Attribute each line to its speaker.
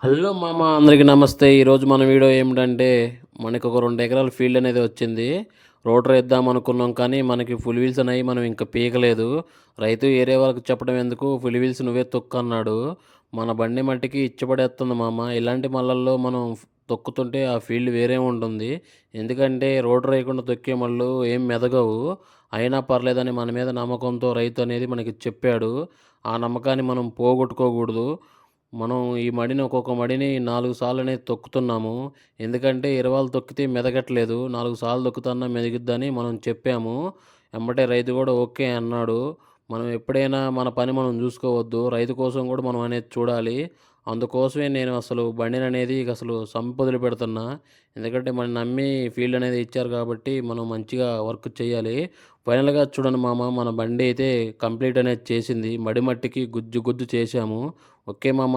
Speaker 1: Hello మామ అందరికీ నమస్తే. ఈరోజు మన వీడియో ఏమిటంటే మనకు ఒక 2 ఎకరాల ఫీల్డ్ అనేది వచ్చింది. రోటర్ ఏద్దాం అనుకున్నాం కానీ మనకి ఫుల్ వీల్స్ అనేవి మనం ఇంకా పీకలేదు. రైతు ఏరే వాళ్ళకి చెప్పడం ఎందుకు ఫుల్ వీల్స్ నువ్వే తొక్కు అన్నాడు. మన బండి మట్టికి ఇచ్చిపడేస్తుంది మామ. ఇలాంటి మళ్ళల్లో మనం తొక్కుతుంటే ఆ ఫీల్డ్ వేరే ఉంటుంది. ఎందుకంటే రోటర్ వేయకుండా తొక్కే మళ్ళు ఏం మెదగవు. అయినా పర్లేదని మన మీద నమ్మకంతో రైతు అనేది మనకి చెప్పాడు. ఆ నమ్మకాన్ని మనం పోగొట్టుకోకూడదు. మనం ఈ మడిని ఒక్కొక్క మడిని 4 సార్లనేది తొక్కుతున్నాము. ఎందుకంటే ఇరవాలు తొక్కితే మెదగట్లేదు. 4 సార్లు తొక్కుతన్నా మెదిగిద్దని మనం చెప్పాము. ఎమ్మటే రైతు గూడా ఓకే అన్నాడు. మనం ఎప్పుడైనా మన పని మనం జూసుకోవద్దు. రైతు కోసం గూడా మనం అనేది చూడాలి. అందుకోసమే నేను అసలు బండిననేది అసలు సంపొదిలిపెడుతున్నా. ఎందుకంటే మనం నమ్మి ఫీల్డ్ అనేది ఇచ్చారు కాబట్టి మనం మంచిగా వర్క్ చేయాలి. ఫైనల్‌గా చూడండి మామ మన బండి అయితే కంప్లీట్ అనేది చేసింది. మడి మట్టికి గుజ్జు గుజ్జు చేశాము. ఓకే మామ.